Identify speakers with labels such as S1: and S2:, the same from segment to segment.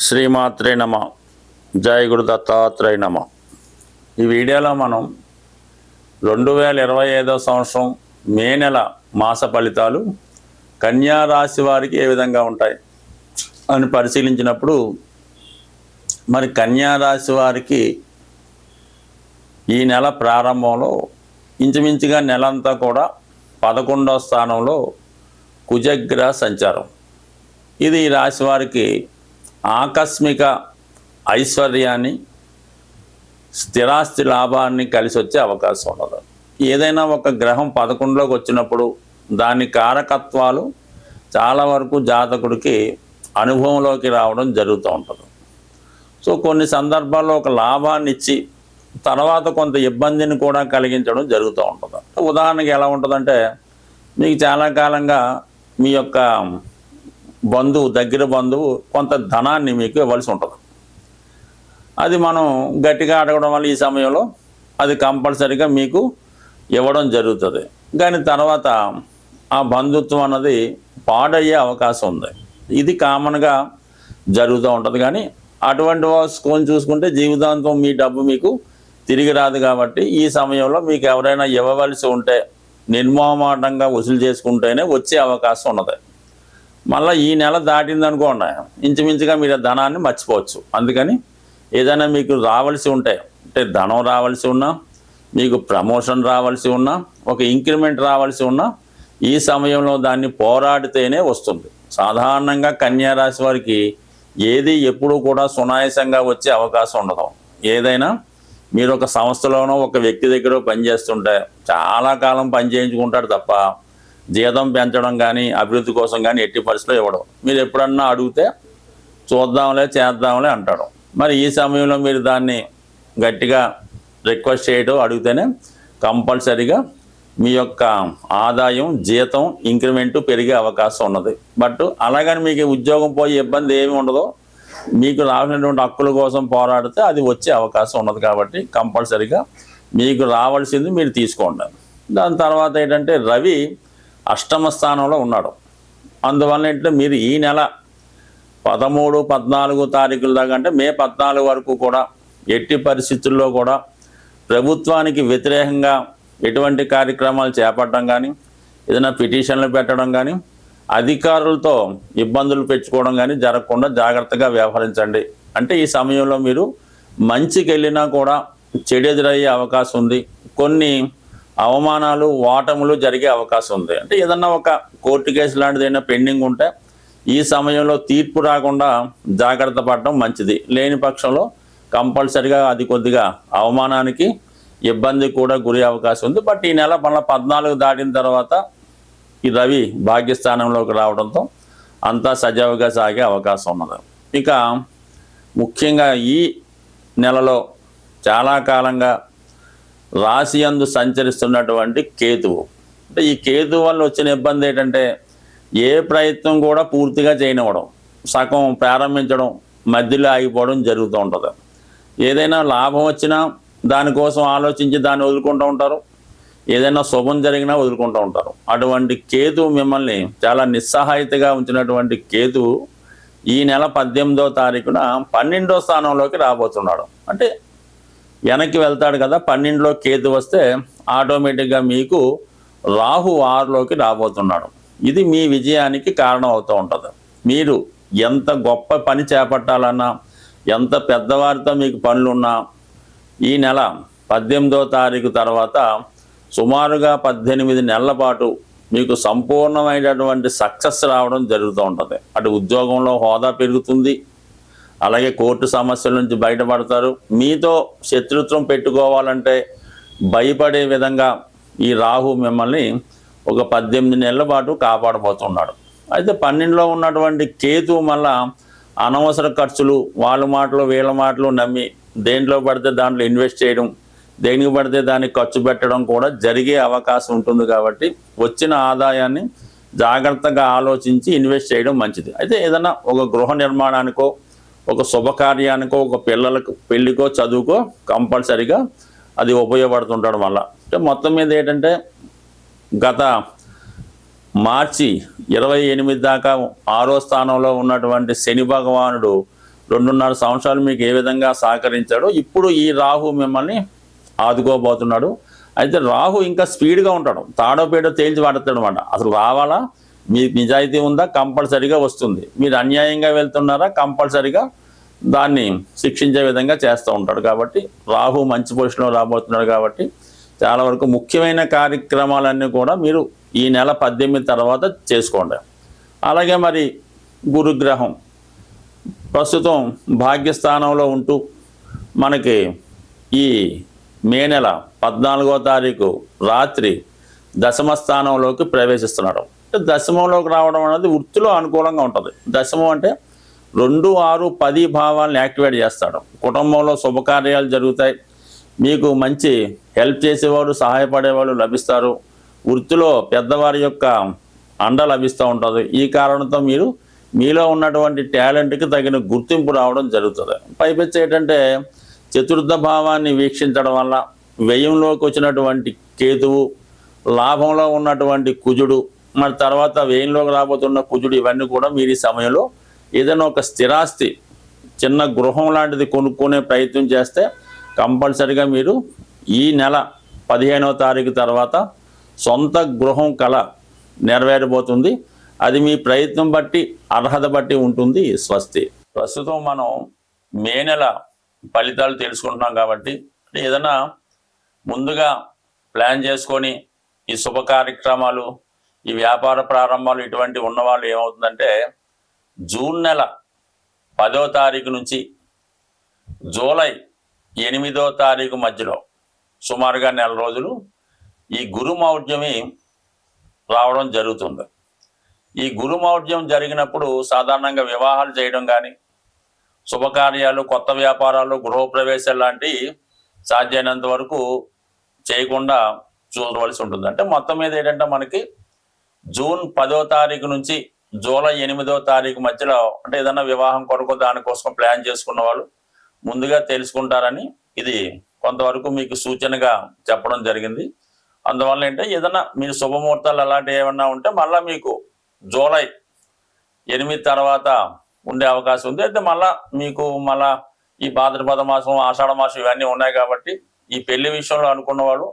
S1: శ్రీమాత్రే నమ. జై గురు దత్తాత్రేయ నమ. ఈ వీడియోలో మనం 2025 సంవత్సరం మే నెల మాస ఫలితాలు కన్యా రాశి వారికి ఏ విధంగా ఉంటాయి అని పరిశీలించినప్పుడు, మరి కన్యా రాశి వారికి ఈ నెల ప్రారంభంలో ఇంచుమించుగా నెలంతా కూడా 11వ స్థానంలో కుజగ్రహ సంచారం. ఇది ఈ రాశి వారికి ఆకస్మిక ఐశ్వర్యాన్ని, స్థిరాస్తి లాభాన్ని కలిసి వచ్చే అవకాశం ఉండదు. ఏదైనా ఒక గ్రహం 11లోకి వచ్చినప్పుడు దాని కారకత్వాలు చాలా వరకు జాతకుడికి అనుభవంలోకి రావడం జరుగుతూ ఉంటుంది. సో కొన్ని సందర్భాల్లో ఒక లాభాన్ని ఇచ్చి తర్వాత కొంత ఇబ్బందిని కూడా కలిగించడం జరుగుతూ ఉంటుంది. ఉదాహరణకి ఎలా ఉంటుందంటే, మీకు చాలా కాలంగా మీ యొక్క దగ్గర బంధువు కొంత ధనాన్ని మీకు ఇవ్వాల్సి ఉంటుంది. అది మనం గట్టిగా అడగడం వల్ల ఈ సమయంలో అది కంపల్సరీగా మీకు ఇవ్వడం జరుగుతుంది. కానీ తర్వాత ఆ బంధుత్వం అన్నది పాడయ్యే అవకాశం ఉంది. ఇది కామన్గా జరుగుతూ ఉంటుంది. కానీ అటువంటి వాసుకొని చూసుకుంటే జీవితాంతం మీ డబ్బు మీకు తిరిగి రాదు. కాబట్టి ఈ సమయంలో మీకు ఎవరైనా ఇవ్వవలసి ఉంటే నిర్మోహమాటంగా వసూలు చేసుకుంటేనే వచ్చే అవకాశం ఉన్నది. మళ్ళీ ఈ నెల దాటిందనుకోండి, ఇంచుమించుగా మీరు ధనాన్ని మర్చిపోవచ్చు. అందుకని ఏదైనా మీకు రావాల్సి ఉంటే, అంటే ధనం రావాల్సి ఉన్నా, మీకు ప్రమోషన్ రావాల్సి ఉన్నా, ఒక ఇంక్రిమెంట్ రావాల్సి ఉన్నా, ఈ సమయంలో దాన్ని పోరాడితేనే వస్తుంది. సాధారణంగా కన్యా రాశి వారికి ఏది ఎప్పుడూ కూడా సునాయాసంగా వచ్చే అవకాశం ఉండదు. ఏదైనా మీరు ఒక సంస్థలోనో ఒక వ్యక్తి దగ్గర పనిచేస్తుంటే చాలా కాలం పని చేయించుకుంటాడు తప్ప జీతం పెంచడం కానీ అభివృద్ధి కోసం కానీ ఎట్టి పరిస్థితిలో ఇవ్వడం. మీరు ఎప్పుడన్నా అడిగితే చూద్దాంలే చేద్దాంలే అంటాడు. మరి ఈ సమయంలో మీరు దాన్ని గట్టిగా రిక్వెస్ట్ చేయడం, అడిగితేనే కంపల్సరీగా మీ యొక్క ఆదాయం, జీతం, ఇంక్రిమెంటు పెరిగే అవకాశం ఉన్నది. బట్ అలాగని మీకు ఉద్యోగం పోయి ఇబ్బంది ఏమి ఉండదో, మీకు రావాల్సినటువంటి హక్కుల కోసం పోరాడితే అది వచ్చే అవకాశం ఉన్నది. కాబట్టి కంపల్సరీగా మీకు రావాల్సింది మీరు తీసుకోండి. దాని తర్వాత ఏంటంటే, రవి అష్టమ స్థానంలో ఉన్నాడు. అందువల్ల ఏంటంటే మీరు ఈ నెల 13, 14 తారీఖుల దాకా, అంటే మే 14 వరకు కూడా ఎట్టి పరిస్థితుల్లో కూడా ప్రభుత్వానికి వ్యతిరేకంగా ఎటువంటి కార్యక్రమాలు చేపట్టడం కానీ, ఏదైనా పిటిషన్లు పెట్టడం కానీ, అధికారులతో ఇబ్బందులు పెంచుకోవడం కానీ జరగకుండా జాగ్రత్తగా వ్యవహరించండి. అంటే ఈ సమయంలో మీరు మంచికి వెళ్ళినా కూడా చెడు ఎదురయ్యే అవకాశం ఉంది. కొన్ని అవమానాలు, ఓటములు జరిగే అవకాశం ఉంది. అంటే ఏదన్నా ఒక కోర్టు కేసు లాంటిది ఏదైనా పెండింగ్ ఉంటే ఈ సమయంలో తీర్పు రాకుండా జాగ్రత్త పడడం మంచిది. లేని పక్షంలో కంపల్సరిగా అది కొద్దిగా అవమానానికి, ఇబ్బంది కూడా గురి అవకాశం ఉంది. బట్ ఈ నెల మళ్ళీ 14 దాటిన తర్వాత ఈ రవి భాగ్యస్థానంలోకి రావడంతో అంతా సజావుగా సాగే అవకాశం ఉన్నది. ఇక ముఖ్యంగా ఈ నెలలో చాలా కాలంగా రాశి యందు సంచరిస్తున్నటువంటి కేతువు, అంటే ఈ కేతువు వల్ల వచ్చిన ఇబ్బంది ఏంటంటే, ఏ ప్రయత్నం కూడా పూర్తిగా చేయనివ్వడం, సగం ప్రారంభించడం, మధ్యలో ఆగిపోవడం జరుగుతూ ఉంటుంది. ఏదైనా లాభం వచ్చినా దానికోసం ఆలోచించి దాన్ని వదులుకుంటూ ఉంటారు. ఏదైనా శుభం జరిగినా వదులుకుంటూ ఉంటారు. అటువంటి కేతువు మిమ్మల్ని చాలా నిస్సహాయతగా ఉంచినటువంటి కేతువు ఈ నెల 18వ తారీఖున 12వ స్థానంలోకి రాబోతున్నాడు. అంటే వెనక్కి వెళ్తాడు కదా. 12లో కేతు వస్తే ఆటోమేటిక్గా మీకు రాహు 6లోకి రాబోతున్నాడు. ఇది మీ విజయానికి కారణం అవుతూ ఉంటుంది. మీరు ఎంత గొప్ప పని చేపట్టాలన్నా, ఎంత పెద్దవారితో మీకు పనులున్నా ఈ నెల 18వ తారీఖు తర్వాత సుమారుగా 18 నెలల పాటు మీకు సంపూర్ణమైనటువంటి సక్సెస్ రావడం జరుగుతూ ఉంటుంది. అటు ఉద్యోగంలో హోదా పెరుగుతుంది, అలాగే కోర్టు సమస్యల నుంచి బయటపడతారు. మీతో శత్రుత్వం పెట్టుకోవాలంటే భయపడే విధంగా ఈ రాహు మిమ్మల్ని ఒక 18 నెలల పాటు కాపాడబోతున్నాడు. అయితే 12లో ఉన్నటువంటి కేతు మళ్ళా అనవసర ఖర్చులు, వాళ్ళ మాటలు వీళ్ళ మాటలు నమ్మి దేంట్లో పడితే దాంట్లో ఇన్వెస్ట్ చేయడం, దేనికి పడితే దానికి ఖర్చు పెట్టడం కూడా జరిగే అవకాశం ఉంటుంది. కాబట్టి వచ్చిన ఆదాయాన్ని జాగ్రత్తగా ఆలోచించి ఇన్వెస్ట్ చేయడం మంచిది. అయితే ఏదైనా ఒక గృహ నిర్మాణానికో, ఒక శుభకార్యానికో, ఒక పిల్లలకు పెళ్ళికో, చదువుకో కంపల్సరీగా అది ఉపయోగపడుతుంటాడు. మళ్ళీ అంటే మొత్తం మీద ఏంటంటే, గత మార్చి 28 దాకా 6వ స్థానంలో ఉన్నటువంటి శని భగవానుడు 2.5 సంవత్సరాలు మీకు ఏ విధంగా సహకరించాడో ఇప్పుడు ఈ రాహు మిమ్మల్ని ఆదుకోబోతున్నాడు. అయితే రాహు ఇంకా స్పీడ్గా ఉంటాడు, తాడో పేడో తేల్చి పడతాడు అనమాట. అసలు రావాలా, మీకు నిజాయితీ ఉందా, కంపల్సరీగా వస్తుంది. మీరు అన్యాయంగా వెళ్తున్నారా, కంపల్సరీగా దాన్ని శిక్షించే విధంగా చేస్తూ ఉంటాడు. కాబట్టి రాహు మంచి పొజిషన్లో రాబోతున్నాడు. కాబట్టి చాలా వరకు ముఖ్యమైన కార్యక్రమాలన్నీ కూడా మీరు ఈ నెల 18 తర్వాత చేసుకోండి. అలాగే మరి గురుగ్రహం ప్రస్తుతం భాగ్యస్థానంలో ఉంటూ మనకి ఈ మే నెల 14వ తారీఖు రాత్రి దశమ స్థానంలోకి ప్రవేశిస్తున్నాడు. దశమంలోకి రావడం అనేది వృత్తిలో అనుకూలంగా ఉంటుంది. దశమం అంటే 2, 6, 10 భావాలను యాక్టివేట్ చేస్తాడు. కుటుంబంలో శుభకార్యాలు జరుగుతాయి, మీకు మంచి హెల్ప్ చేసేవాళ్ళు, సహాయపడేవాళ్ళు లభిస్తారు. వృత్తిలో పెద్దవారి యొక్క అండ లభిస్తూ ఉంటుంది. ఈ కారణంతో మీరు మీలో ఉన్నటువంటి టాలెంట్కి తగిన గుర్తింపు రావడం జరుగుతుంది. పైపెచ్చి ఏంటంటే చతుర్థ భావాన్ని వీక్షించడం వల్ల వ్యయంలోకి వచ్చినటువంటి కేతువు, లాభంలో ఉన్నటువంటి కుజుడు, మరి తర్వాత వ్యయంలోకి రాబోతున్న కుజుడు, ఇవన్నీ కూడా మీరు ఈ సమయంలో ఏదైనా ఒక స్థిరాస్తి, చిన్న గృహం లాంటిది కొనుక్కునే ప్రయత్నం చేస్తే కంపల్సరిగా మీరు ఈ నెల 15వ తారీఖు తర్వాత సొంత గృహం కళ నెరవేరబోతుంది. అది మీ ప్రయత్నం బట్టి, అర్హత బట్టి ఉంటుంది. స్వస్తి. ప్రస్తుతం మనం మే నెల ఫలితాలు తెలుసుకుంటున్నాం. కాబట్టి ఏదైనా ముందుగా ప్లాన్ చేసుకొని ఈ శుభ కార్యక్రమాలు, ఈ వ్యాపార ప్రారంభాలు ఇటువంటి ఉన్నవాళ్ళు ఏమవుతుందంటే జూన్ నెల 10వ తారీఖు నుంచి జూలై 8వ తారీఖు మధ్యలో సుమారుగా నెల రోజులు ఈ గురుమౌఢ్యమి రావడం జరుగుతుంది. ఈ గురుమౌఢ్యం జరిగినప్పుడు సాధారణంగా వివాహాలు చేయడం కానీ, శుభకార్యాలు, కొత్త వ్యాపారాలు, గృహప్రవేశాలు లాంటివి సాధ్యమైనంత వరకు చేయకుండా చూడవలసి ఉంటుంది. అంటే మొత్తం మీద ఏంటంటే మనకి జూన్ 10వ తారీఖు నుంచి జూలై 8వ తారీఖు మధ్యలో అంటే ఏదైనా వివాహం కొరకు దానికోసం ప్లాన్ చేసుకున్న వాళ్ళు ముందుగా తెలుసుకుంటారని ఇది కొంతవరకు మీకు సూచనగా చెప్పడం జరిగింది. అందువల్ల ఏంటంటే ఏదైనా మీరు శుభముహూర్తాలు అలాంటివి ఏమన్నా ఉంటే మళ్ళీ మీకు జూలై 8 తర్వాత ఉండే అవకాశం ఉంది. అయితే మీకు మళ్ళా ఈ భాద్రపద మాసం, ఆషాఢ మాసం ఇవన్నీ ఉన్నాయి. కాబట్టి ఈ పెళ్లి విషయంలో అనుకున్న వాళ్ళు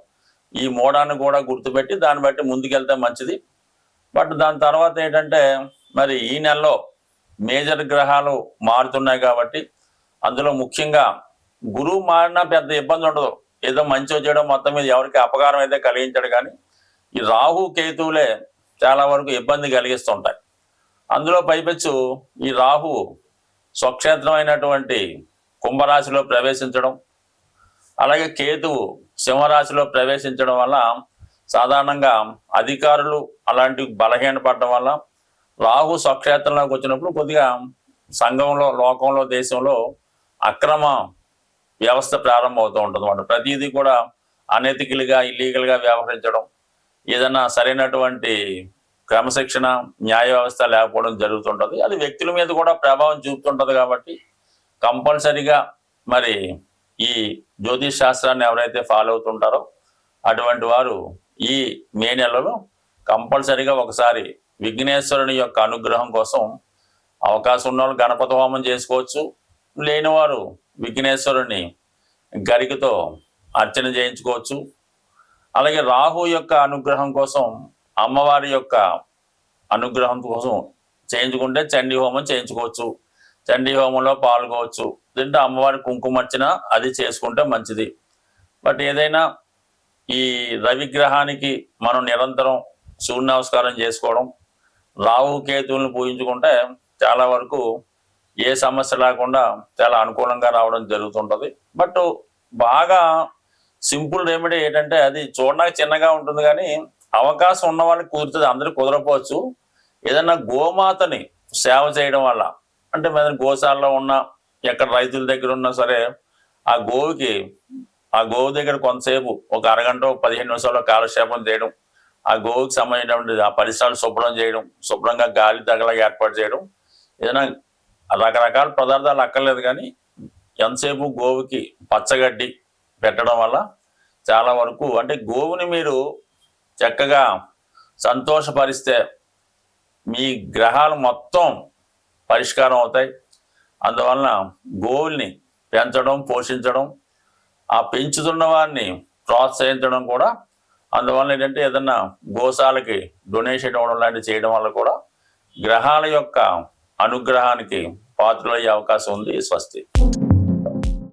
S1: ఈ మోడాన్ని కూడా గుర్తుపెట్టి దాన్ని బట్టి ముందుకెళ్తే మంచిది. బట్ దాని తర్వాత ఏంటంటే మరి ఈ నెలలో మేజర్ గ్రహాలు మారుతున్నాయి. కాబట్టి అందులో ముఖ్యంగా గురువు మారినా పెద్ద ఇబ్బంది ఉండదు. ఏదో మంచి వచ్చేయడం మొత్తం మీద ఎవరికి అపకారం అయితే కలిగించాడు. కానీ ఈ రాహు కేతువులే చాలా వరకు ఇబ్బంది కలిగిస్తుంటాయి. అందులో పైపెచ్చు ఈ రాహు స్వక్షేత్రం అయినటువంటి కుంభరాశిలో ప్రవేశించడం, అలాగే కేతువు సింహరాశిలో ప్రవేశించడం వల్ల సాధారణంగా అధికారులు అలాంటి బలహీనపడడం వల్ల రాహు స్వక్షేత్రంలోకి వచ్చినప్పుడు కొద్దిగా సంఘంలో, లోకంలో, దేశంలో అక్రమ వ్యవస్థ ప్రారంభమవుతూ ఉంటుంది అన్నమాట. ప్రతిదీ కూడా అనెతికల్గా, ఇల్లీగల్గా వ్యవహరించడం, ఏదైనా సరైనటువంటి క్రమశిక్షణ, న్యాయ వ్యవస్థ లేకపోవడం జరుగుతుంటుంది. అది వ్యక్తుల మీద కూడా ప్రభావం చూపుతుంటుంది. కాబట్టి కంపల్సరిగా మరి ఈ జ్యోతిష్ శాస్త్రాన్ని ఎవరైతే ఫాలో అవుతుంటారో అటువంటి వారు ఈ మే నెలలో కంపల్సరిగా ఒకసారి విఘ్నేశ్వరుని యొక్క అనుగ్రహం కోసం అవకాశం ఉన్న వాళ్ళు గణపతి హోమం చేసుకోవచ్చు. లేనివారు విఘ్నేశ్వరుని గరికతో అర్చన చేయించుకోవచ్చు. అలాగే రాహు యొక్క అనుగ్రహం కోసం, అమ్మవారి యొక్క అనుగ్రహం కోసం చేయించుకుంటే చండీ హోమం చేయించుకోవచ్చు. చండీ హోమంలో పాల్గొవచ్చు. దీంట్లో అమ్మవారి కుంకుమర్చన అది చేసుకుంటే మంచిది. బట్ ఏదైనా ఈ రవిగ్రహానికి మనం నిరంతరం సూర్య నమస్కారం చేసుకోవడం, రాహు కేతువులను పూజించుకుంటే చాలా వరకు ఏ సమస్య లేకుండా చాలా అనుకూలంగా రావడం జరుగుతుంటుంది. బట్ బాగా సింపుల్ రెమెడీ ఏంటంటే అది చూడడానికి చిన్నగా ఉంటుంది, కానీ అవకాశం ఉన్న వాళ్ళకి కుదురుతుంది, అందరికి కుదరపోవచ్చు. ఏదన్నా గోమాతని సేవ చేయడం వల్ల, అంటే మన గోశాలలో ఉన్న, ఎక్కడ రైతుల దగ్గర ఉన్నా సరే ఆ గోవు దగ్గర కొంతసేపు ఒక అరగంట, 15 నిమిషాల్లో కాలక్షేపం చేయడం, ఆ గోవుకి సంబంధించినటువంటి ఆ పరిసరాలు శుభ్రం చేయడం, శుభ్రంగా గాలి తగలగా ఏర్పాటు చేయడం, ఏదైనా రకరకాల పదార్థాలు అక్కర్లేదు, కానీ ఎంతసేపు గోవుకి పచ్చగడ్డి పెట్టడం వల్ల చాలా వరకు అంటే గోవుని మీరు చక్కగా సంతోషపరిస్తే మీ గ్రహాలు మొత్తం పరిష్కారం అవుతాయి. అందువలన గోవుల్ని పెంచడం, పోషించడం, ఆ పెంచుతున్న వారిని ప్రోత్సహించడం కూడా, అందువలన ఏంటంటే ఏదన్నా గోశాలకి డొనేషన్ ఇవ్వడం లాంటివి చేయడం వల్ల కూడా గ్రహాల యొక్క అనుగ్రహానికి పాత్రలయ్యే అవకాశం ఉంది. స్వస్తి.